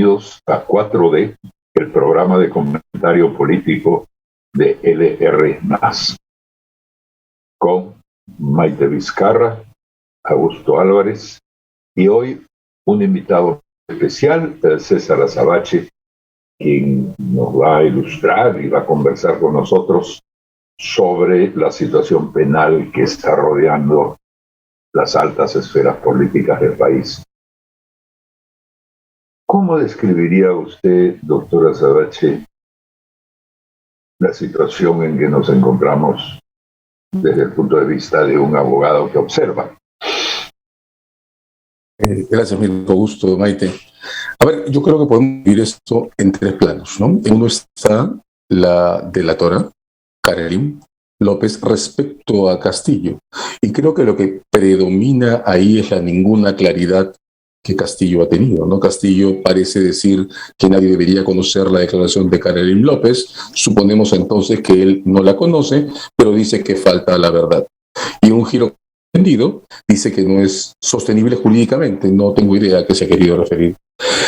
bienvenidos a 4D, el programa de comentario político de LR+, con Maite Vizcarra, Augusto Álvarez y hoy un invitado especial, César Azabache, quien nos va a ilustrar y va a conversar con nosotros sobre la situación penal que está rodeando las altas esferas políticas del país. ¿Cómo describiría usted, doctora Azabache, la situación en que nos encontramos desde el punto de vista de un abogado que observa? Gracias, Mirko. Gusto, Maite. A ver, yo creo que podemos vivir esto en tres planos, ¿no? En uno está la delatora, Karelyn López, respecto a Castillo. Y creo que lo que predomina ahí es la ninguna claridad que Castillo ha tenido, ¿no? Castillo parece decir que nadie debería conocer la declaración de Karelyn López. Suponemos entonces que él no la conoce, pero dice que falta la verdad. Y un giro entendido dice que no es sostenible jurídicamente. No tengo idea a qué se ha querido referir.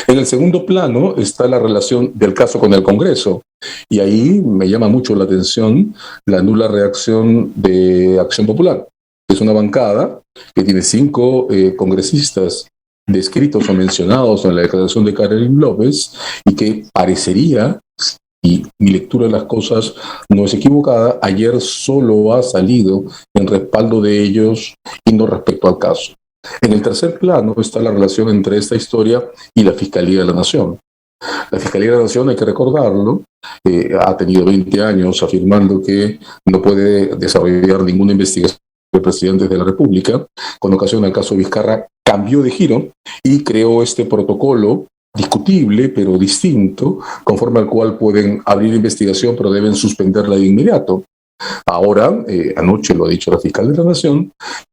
En el segundo plano está la relación del caso con el Congreso. Y ahí me llama mucho la atención la nula reacción de Acción Popular. Es una bancada que tiene 5 congresistas descritos o mencionados en la declaración de Karelyn López y que parecería, y mi lectura de las cosas no es equivocada, ayer solo ha salido en respaldo de ellos y no respecto al caso. En el tercer plano está la relación entre esta historia y la Fiscalía de la Nación. La Fiscalía de la Nación, hay que recordarlo, ha tenido 20 años afirmando que no puede desarrollar ninguna investigación de presidentes de la República. Con ocasión del caso Vizcarra cambió de giro y creó este protocolo discutible pero distinto, conforme al cual pueden abrir investigación pero deben suspenderla de inmediato. Ahora, anoche lo ha dicho la fiscal de la Nación,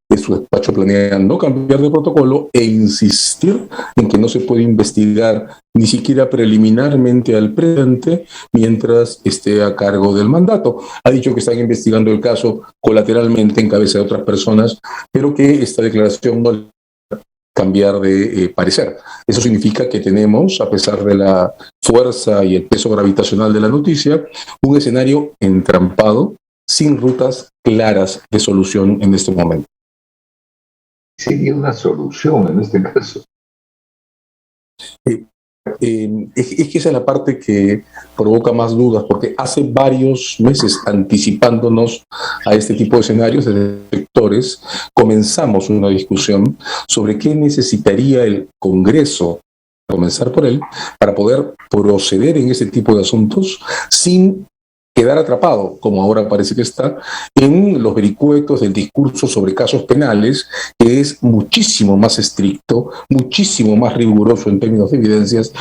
que su despacho planea no cambiar de protocolo e insistir en que no se puede investigar ni siquiera preliminarmente al presidente mientras esté a cargo del mandato. Ha dicho que están investigando el caso colateralmente en cabeza de otras personas, pero que esta declaración no cambiar de parecer. Eso significa que tenemos, a pesar de la fuerza y el peso gravitacional de la noticia, un escenario entrampado, sin rutas claras de solución en este momento. ¿Sería una solución en este caso? Es que esa es la parte que provoca más dudas, porque hace varios meses, anticipándonos a este tipo de escenarios desde sectores, comenzamos una discusión sobre qué necesitaría el Congreso, comenzar por él, para poder proceder en ese tipo de asuntos sin quedar atrapado, como ahora parece que está, en los vericuetos del discurso sobre casos penales, que es muchísimo más estricto, muchísimo más riguroso en términos de evidencias,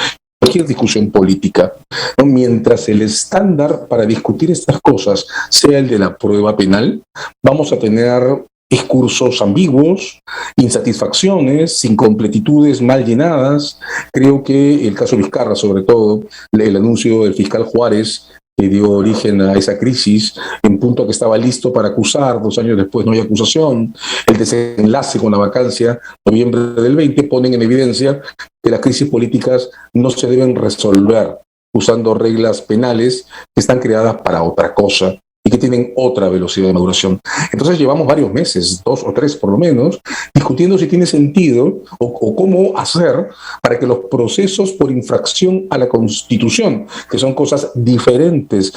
cualquier discusión política, ¿no? Mientras el estándar para discutir estas cosas sea el de la prueba penal, vamos a tener discursos ambiguos, insatisfacciones, incompletitudes mal llenadas. Creo que el caso Vizcarra, sobre todo, el anuncio del fiscal Juárez, que dio origen a esa crisis, en punto que estaba listo para acusar, 2 años después no hay acusación, el desenlace con la vacancia, noviembre del 20, ponen en evidencia que las crisis políticas no se deben resolver usando reglas penales que están creadas para otra cosa y que tienen otra velocidad de maduración. Entonces llevamos varios meses, 2 o 3 por lo menos, discutiendo si tiene sentido o cómo hacer para que los procesos por infracción a la Constitución, que son cosas diferentes,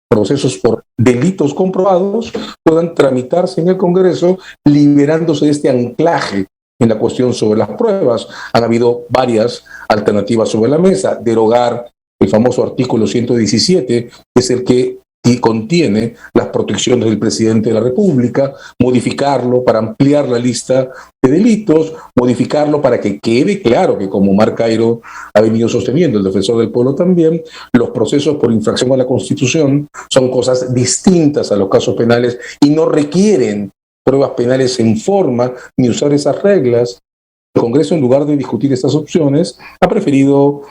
procesos por delitos comprobados, puedan tramitarse en el Congreso, liberándose de este anclaje en la cuestión sobre las pruebas. Han habido varias alternativas sobre la mesa: derogar el famoso artículo 117, que es el que contiene las protecciones del presidente de la República, modificarlo para ampliar la lista de delitos, modificarlo para que quede claro que, como Marc Cairo ha venido sosteniendo, el defensor del pueblo también, los procesos por infracción a la Constitución son cosas distintas a los casos penales y no requieren pruebas penales en forma ni usar esas reglas. El Congreso, en lugar de discutir estas opciones, ha preferido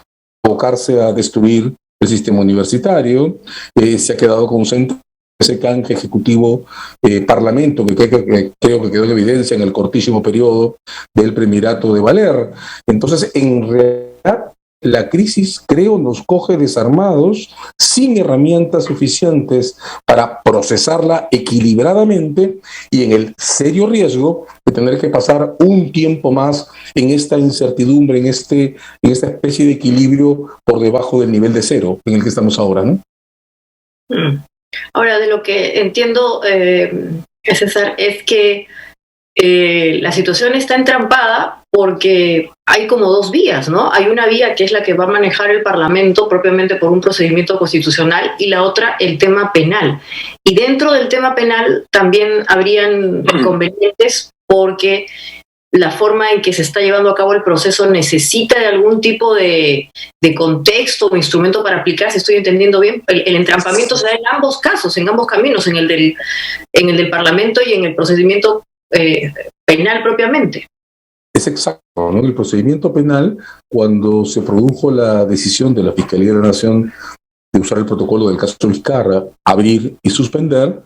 abocarse a destruir el sistema universitario, se ha quedado concentrado en ese canje ejecutivo parlamento que creo que quedó en evidencia en el cortísimo periodo del premierato de Valer. Entonces, en realidad, la crisis, creo, nos coge desarmados, sin herramientas suficientes para procesarla equilibradamente y en el serio riesgo de tener que pasar un tiempo más en esta incertidumbre, en esta especie de equilibrio por debajo del nivel de cero en el que estamos ahora, ¿no? Ahora, de lo que entiendo, César, es que la situación está entrampada porque hay como dos vías, ¿no? Hay una vía que es la que va a manejar el Parlamento propiamente por un procedimiento constitucional y la otra el tema penal. Y dentro del tema penal también habrían inconvenientes porque la forma en que se está llevando a cabo el proceso necesita de algún tipo de contexto o instrumento para aplicar, si estoy entendiendo bien. El entrampamiento se da en ambos casos, en ambos caminos, en el del Parlamento y en el procedimiento penal propiamente. Es exacto, ¿no? El procedimiento penal, cuando se produjo la decisión de la Fiscalía de la Nación de usar el protocolo del caso Vizcarra, abrir y suspender,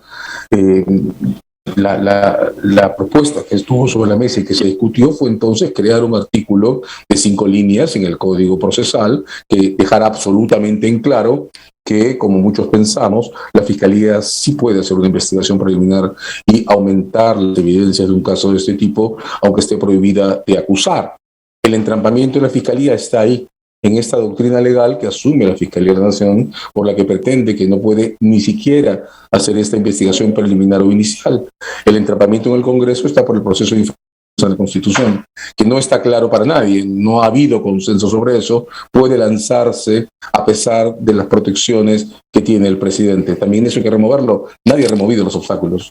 la propuesta que estuvo sobre la mesa y que se discutió fue entonces crear un artículo de 5 líneas en el Código Procesal que dejara absolutamente en claro que, como muchos pensamos, la Fiscalía sí puede hacer una investigación preliminar y aumentar las evidencias de un caso de este tipo, aunque esté prohibida de acusar. El entrampamiento de la Fiscalía está ahí, en esta doctrina legal que asume la Fiscalía de la Nación, por la que pretende que no puede ni siquiera hacer esta investigación preliminar o inicial. El entrampamiento en el Congreso está por el proceso de información de la Constitución, que no está claro para nadie, no ha habido consenso sobre eso, puede lanzarse a pesar de las protecciones que tiene el presidente. También eso hay que removerlo, nadie ha removido los obstáculos.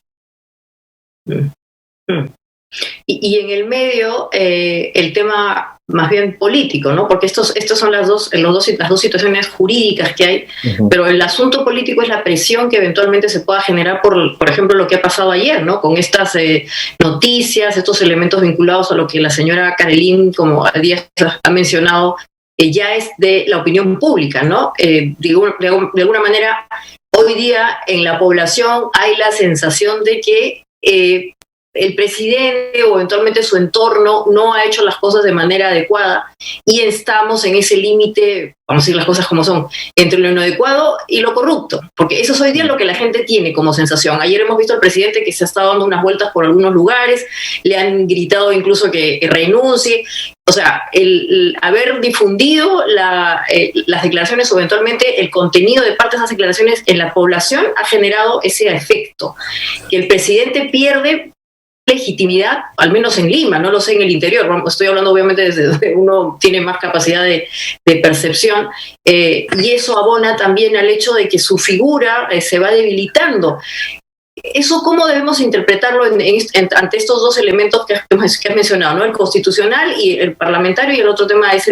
Y en el medio, el tema más bien político, ¿no? Porque estos son las dos situaciones jurídicas que hay, pero el asunto político es la presión que eventualmente se pueda generar por ejemplo, lo que ha pasado ayer, ¿no? Con estas noticias, estos elementos vinculados a lo que la señora Carolín, como Díaz ha mencionado, ya es de la opinión pública, ¿no? De alguna manera, hoy día en la población hay la sensación de que el presidente o eventualmente su entorno no ha hecho las cosas de manera adecuada y estamos en ese límite, vamos a decir las cosas como son, entre lo inadecuado y lo corrupto, porque eso es hoy día lo que la gente tiene como sensación. Ayer hemos visto al presidente que se ha estado dando unas vueltas por algunos lugares, le han gritado incluso que renuncie. O sea, el haber difundido las declaraciones o eventualmente el contenido de parte de esas declaraciones en la población ha generado ese efecto, que el presidente pierde legitimidad, al menos en Lima, no lo sé en el interior, estoy hablando obviamente desde donde uno tiene más capacidad de percepción, y eso abona también al hecho de que su figura se va debilitando. ¿Eso cómo debemos interpretarlo ante estos dos elementos que has mencionado, ¿no? El constitucional y el parlamentario, y el otro tema es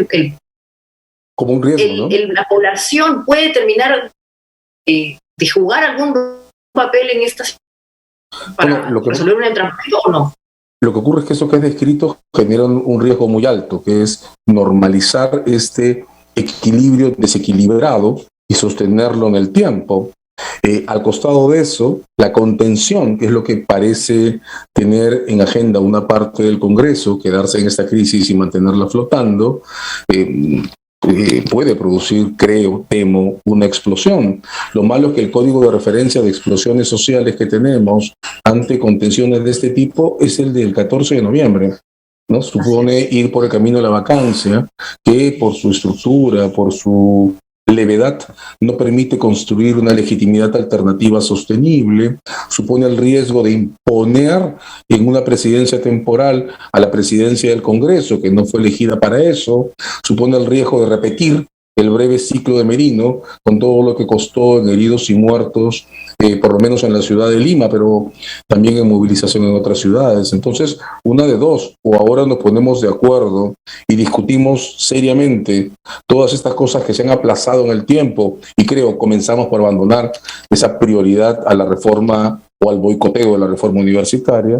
como un riesgo, ¿no? La población puede terminar de jugar algún papel en estas para resolver un entrampamiento o no. Lo que ocurre es que eso que es descrito genera un riesgo muy alto, que es normalizar este equilibrio desequilibrado y sostenerlo en el tiempo. Al costado de eso, la contención, que es lo que parece tener en agenda una parte del Congreso, quedarse en esta crisis y mantenerla flotando, puede producir, temo, una explosión. Lo malo es que el código de referencia de explosiones sociales que tenemos ante contenciones de este tipo es el del 14 de noviembre, ¿no? Supone ir por el camino de la vacancia, que por su estructura, por su levedad, no permite construir una legitimidad alternativa sostenible, supone el riesgo de imponer en una presidencia temporal a la presidencia del Congreso, que no fue elegida para eso, supone el riesgo de repetir el breve ciclo de Merino, con todo lo que costó en heridos y muertos, por lo menos en la ciudad de Lima, pero también en movilización en otras ciudades. Entonces, una de dos, o ahora nos ponemos de acuerdo y discutimos seriamente todas estas cosas que se han aplazado en el tiempo, y creo comenzamos por abandonar esa prioridad a la reforma o al boicoteo de la reforma universitaria,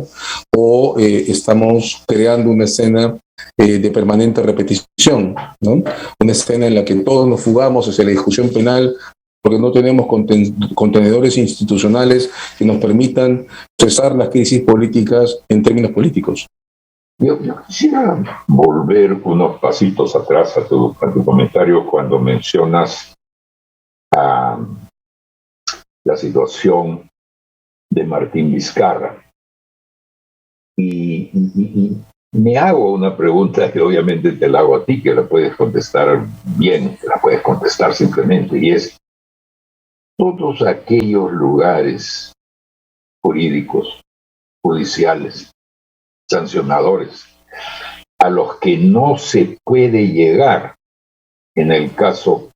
o estamos creando una escena de permanente repetición, ¿no? Una escena en la que todos nos fugamos hacia la discusión penal porque no tenemos contenedores institucionales que nos permitan cesar las crisis políticas en términos políticos. Yo quisiera volver unos pasitos atrás a tu comentario cuando mencionas la situación de Martín Vizcarra. Y me hago una pregunta que obviamente te la hago a ti, que la puedes contestar bien, que la puedes contestar simplemente, y es: todos aquellos lugares jurídicos, judiciales, sancionadores, a los que no se puede llegar en el caso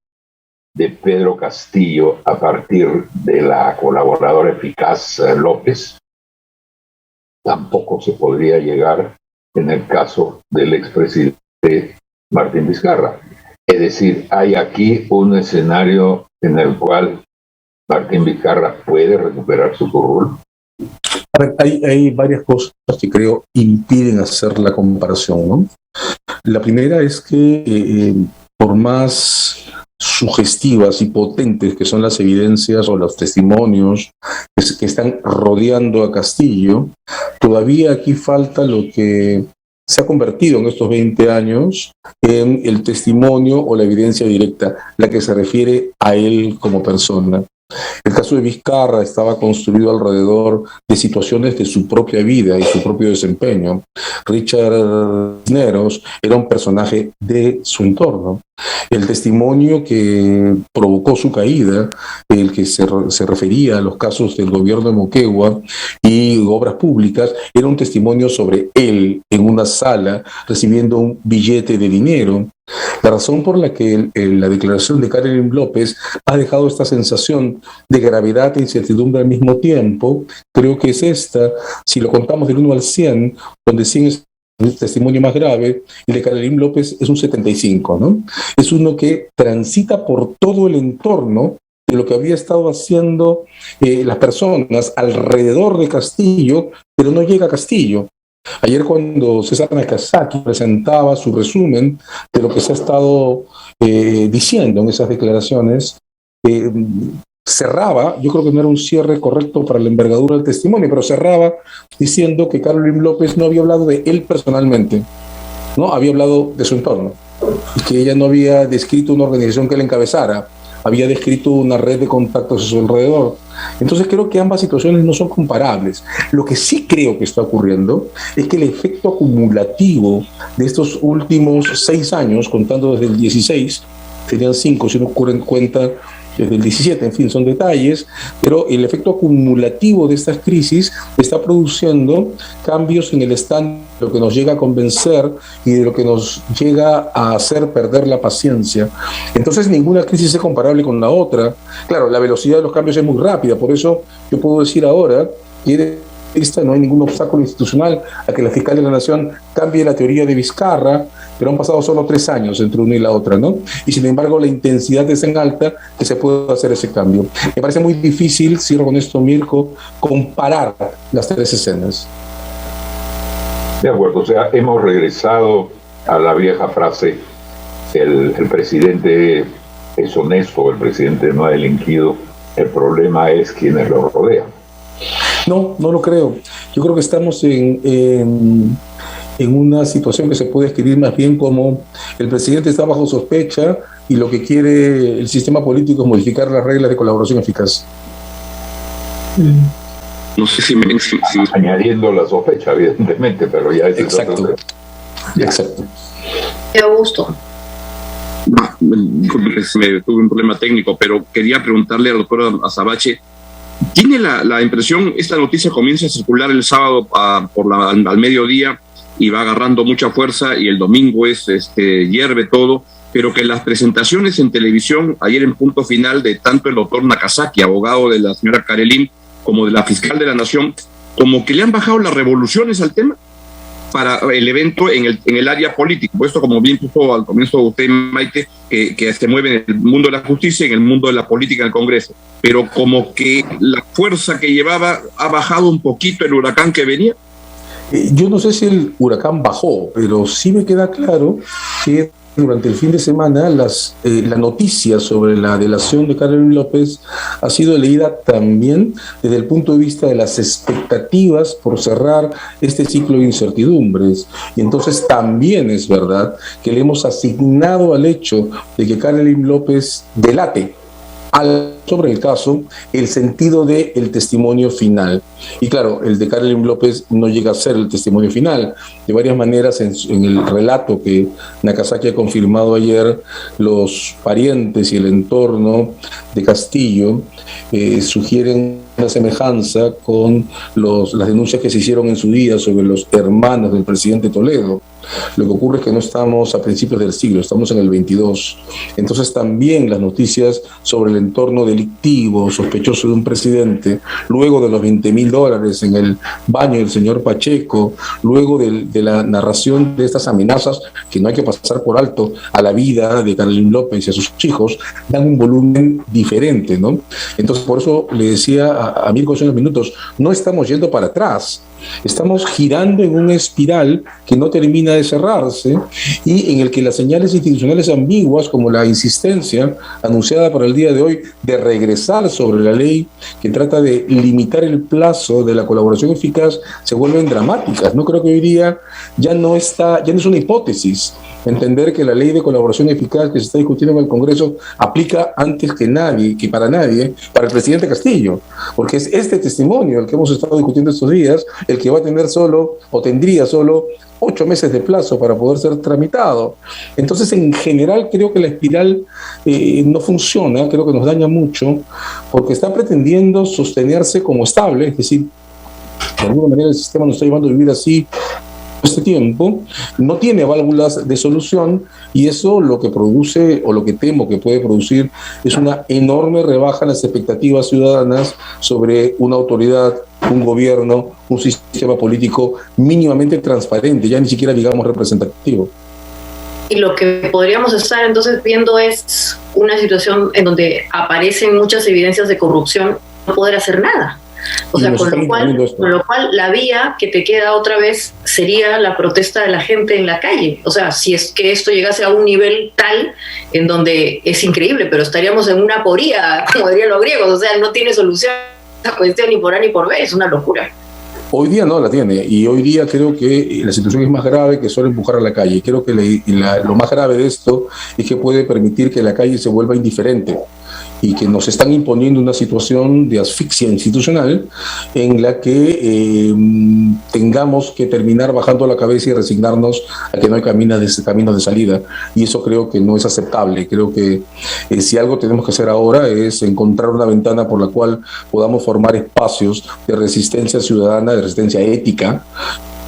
de Pedro Castillo a partir de la colaboradora eficaz López, tampoco se podría llegar en el caso del expresidente Martín Vizcarra. Es decir, hay aquí un escenario en el cual Martín Vizcarra puede recuperar su curul. Hay varias cosas que creo impiden hacer la comparación, ¿no? La primera es que por más sugestivas y potentes que son las evidencias o los testimonios que están rodeando a Castillo, todavía aquí falta lo que se ha convertido en estos 20 años en el testimonio o la evidencia directa, la que se refiere a él como persona. El caso de Vizcarra estaba construido alrededor de situaciones de su propia vida y su propio desempeño. Richard Cisneros era un personaje de su entorno. El testimonio que provocó su caída, el que se refería a los casos del gobierno de Moquegua y obras públicas, era un testimonio sobre él en una sala recibiendo un billete de dinero. La razón por la que la declaración de Carolyn López ha dejado esta sensación de gravedad e incertidumbre al mismo tiempo, creo que es esta: si lo contamos del 1 al 100, donde 100 es el testimonio más grave, el de Carolyn López es un 75, ¿no? Es uno que transita por todo el entorno de lo que había estado haciendo las personas alrededor de Castillo, pero no llega a Castillo. Ayer, cuando César Nakazaki presentaba su resumen de lo que se ha estado diciendo en esas declaraciones, cerraba, yo creo que no era un cierre correcto para la envergadura del testimonio, pero cerraba diciendo que Carolyn López no había hablado de él personalmente, ¿no? Había hablado de su entorno, y que ella no había descrito una organización que él encabezara, había descrito una red de contactos a su alrededor. Entonces creo que ambas situaciones no son comparables. Lo que sí creo que está ocurriendo es que el efecto acumulativo de estos últimos 6 años, contando desde el 16, serían 5 si uno ocurre en cuenta desde el 17, en fin, son detalles, pero el efecto acumulativo de estas crisis está produciendo cambios en el estándar, lo que nos llega a convencer y de lo que nos llega a hacer perder la paciencia. Entonces ninguna crisis es comparable con la otra. Claro, la velocidad de los cambios es muy rápida, por eso yo puedo decir ahora que no hay ningún obstáculo institucional a que la fiscal de la Nación cambie la teoría de Vizcarra, pero han pasado solo 3 años entre una y la otra, ¿no? Y sin embargo la intensidad es tan alta que se puede hacer ese cambio. Me parece muy difícil, cierro con esto, Mirko, comparar las 3 escenas. De acuerdo, o sea, hemos regresado a la vieja frase: el presidente es honesto, el presidente no ha delinquido, el problema es quienes lo rodean. No, no lo creo. Yo creo que estamos en una situación que se puede escribir más bien como: el presidente está bajo sospecha y lo que quiere el sistema político es modificar las reglas de colaboración eficaz. No sé si añadiendo la sospecha, evidentemente, pero ya es exacto. Exacto. Qué gusto. Me tuve un problema técnico, pero quería preguntarle a la doctora Azabache: ¿tiene la impresión, esta noticia comienza a circular el sábado al mediodía y va agarrando mucha fuerza, y el domingo hierve todo, pero que las presentaciones en televisión ayer en Punto Final de tanto el doctor Nakazaki, abogado de la señora Carolyn, como de la fiscal de la Nación, como que le han bajado las revoluciones al tema para el evento en el área política? Puesto, como bien puso al comienzo usted, Maite, que se mueve en el mundo de la justicia y en el mundo de la política en el Congreso, pero como que la fuerza que llevaba ha bajado un poquito el huracán que venía. Yo no sé si el huracán bajó, pero sí me queda claro que durante el fin de semana la noticia sobre la delación de Carolyn López ha sido leída también desde el punto de vista de las expectativas por cerrar este ciclo de incertidumbres. Y entonces también es verdad que le hemos asignado al hecho de que Carolyn López delate sobre el caso el sentido del testimonio final. Y claro, el de Carolyn López no llega a ser el testimonio final. De varias maneras, en el relato que Nakazaki ha confirmado ayer, los parientes y el entorno de Castillo sugieren una semejanza con las denuncias que se hicieron en su día sobre los hermanos del presidente Toledo. Lo que ocurre es que no estamos a principios del siglo, estamos en el 22. Entonces también las noticias sobre el entorno delictivo, sospechoso de un presidente, luego de los $20,000 en el baño del señor Pacheco, luego de la narración de estas amenazas que no hay que pasar por alto a la vida de Carolyn López y a sus hijos, dan un volumen diferente, ¿no? Entonces por eso le decía a Mirko hace unos minutos, no estamos yendo para atrás. Estamos girando en una espiral que no termina de cerrarse y en el que las señales institucionales ambiguas, como la insistencia anunciada para el día de hoy de regresar sobre la ley que trata de limitar el plazo de la colaboración eficaz, se vuelven dramáticas. No creo que hoy día ya no es una hipótesis entender que la ley de colaboración eficaz que se está discutiendo en el Congreso aplica antes que nadie, que para nadie, para el presidente Castillo, porque es este testimonio el que hemos estado discutiendo estos días, el que va a tener tendría solo 8 meses de plazo para poder ser tramitado. Entonces, en general, creo que la espiral no funciona, creo que nos daña mucho, porque está pretendiendo sostenerse como estable, es decir, de alguna manera el sistema nos está llevando a vivir así este tiempo, no tiene válvulas de solución y eso lo que produce o lo que temo que puede producir es una enorme rebaja en las expectativas ciudadanas sobre una autoridad, un gobierno, un sistema político mínimamente transparente, ya ni siquiera digamos representativo. Y lo que podríamos estar entonces viendo es una situación en donde aparecen muchas evidencias de corrupción, no poder hacer nada. O sea, con lo cual la vía que te queda otra vez sería la protesta de la gente en la calle. O sea, si es que esto llegase a un nivel tal en donde es increíble, pero estaríamos en una aporía, como dirían los griegos, o sea, no tiene solución esta cuestión ni por A ni por B, es una locura. Hoy día no la tiene, y hoy día creo que la situación es más grave que solo empujar a la calle. Creo que lo más grave de esto es que puede permitir que la calle se vuelva indiferente y que nos están imponiendo una situación de asfixia institucional en la que tengamos que terminar bajando la cabeza y resignarnos a que no hay caminos de salida. Y eso creo que no es aceptable. Creo que si algo tenemos que hacer ahora es encontrar una ventana por la cual podamos formar espacios de resistencia ciudadana, de resistencia ética,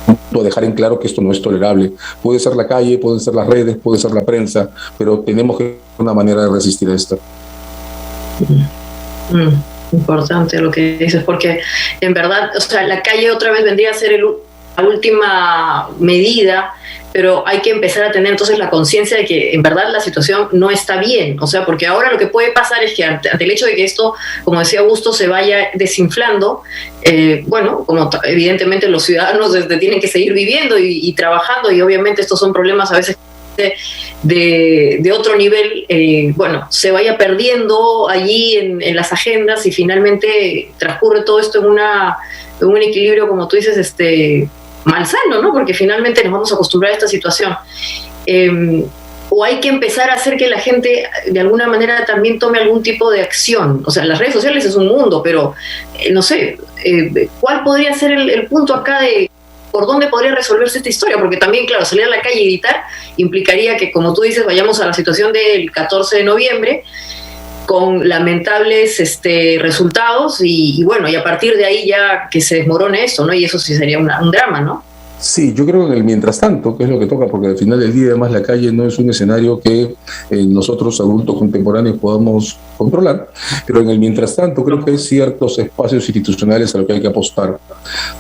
a dejar en claro que esto no es tolerable. Puede ser la calle, pueden ser las redes, puede ser la prensa, pero tenemos que tener una manera de resistir a esto. Importante lo que dices, porque en verdad, o sea, la calle otra vez vendría a ser la última medida, pero hay que empezar a tener entonces la conciencia de que en verdad la situación no está bien, o sea, porque ahora lo que puede pasar es que ante el hecho de que esto, como decía Augusto, se vaya desinflando, bueno, como evidentemente los ciudadanos tienen que seguir viviendo y trabajando, y obviamente estos son problemas a veces de otro nivel, bueno, se vaya perdiendo allí en las agendas y finalmente transcurre todo esto en un equilibrio, como tú dices, malsano, ¿no? Porque finalmente nos vamos a acostumbrar a esta situación. O hay que empezar a hacer que la gente de alguna manera también tome algún tipo de acción. O sea, las redes sociales es un mundo, pero no sé, ¿cuál podría ser el punto acá de por dónde podría resolverse esta historia? Porque también, claro, salir a la calle y gritar implicaría que, como tú dices, vayamos a la situación del 14 de noviembre con lamentables resultados y bueno, y a partir de ahí ya que se desmorone esto, ¿no? Y eso sí sería un drama, ¿no? Sí, yo creo que en el mientras tanto, que es lo que toca, porque al final del día además la calle no es un escenario que nosotros adultos contemporáneos podamos controlar, pero en el mientras tanto creo que hay ciertos espacios institucionales a los que hay que apostar,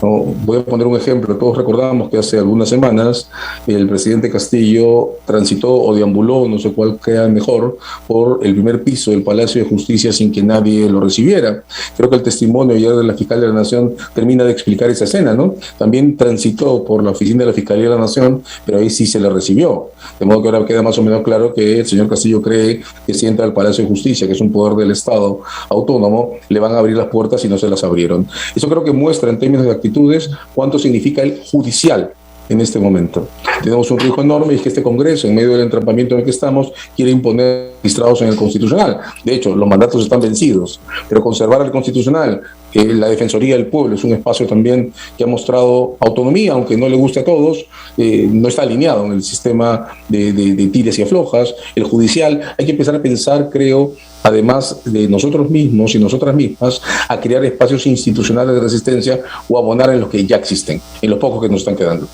¿no? Voy a poner un ejemplo. Todos recordamos que hace algunas semanas el presidente Castillo transitó o deambuló, no sé cuál queda mejor, por el primer piso del Palacio de Justicia sin que nadie lo recibiera. Creo que el testimonio ayer de la fiscal de la Nación termina de explicar esa escena, ¿no? También transitó por la Oficina de la Fiscalía de la Nación, pero ahí sí se le recibió. De modo que ahora queda más o menos claro que el señor Castillo cree que si entra al Palacio de Justicia, que es un poder del Estado autónomo, le van a abrir las puertas y no se las abrieron. Eso creo que muestra en términos de actitudes cuánto significa el judicial en este momento. Tenemos un riesgo enorme y es que este Congreso, en medio del entrampamiento en el que estamos, quiere imponer magistrados en el Constitucional. De hecho, los mandatos están vencidos, pero conservar el Constitucional, la Defensoría del Pueblo es un espacio también que ha mostrado autonomía, aunque no le guste a todos, no está alineado en el sistema de tires y aflojas. El judicial, hay que empezar a pensar, creo, además de nosotros mismos y nosotras mismas, a crear espacios institucionales de resistencia o abonar en los que ya existen, en los pocos que nos están quedando.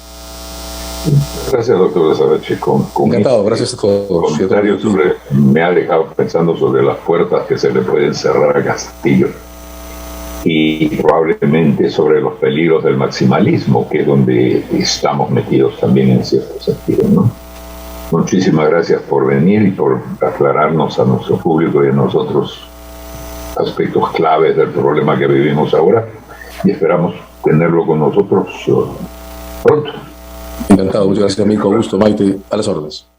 Gracias, doctor Azabache. Encantado, gracias a todos. Me ha dejado pensando sobre las puertas que se le pueden cerrar a Castillo y probablemente sobre los peligros del maximalismo, que es donde estamos metidos también en cierto sentido, ¿no? Muchísimas gracias por venir y por aclararnos a nuestro público y a nosotros aspectos claves del problema que vivimos ahora, y esperamos tenerlo con nosotros pronto. Encantado, muchas gracias, amigo. Augusto, Maite, a las órdenes.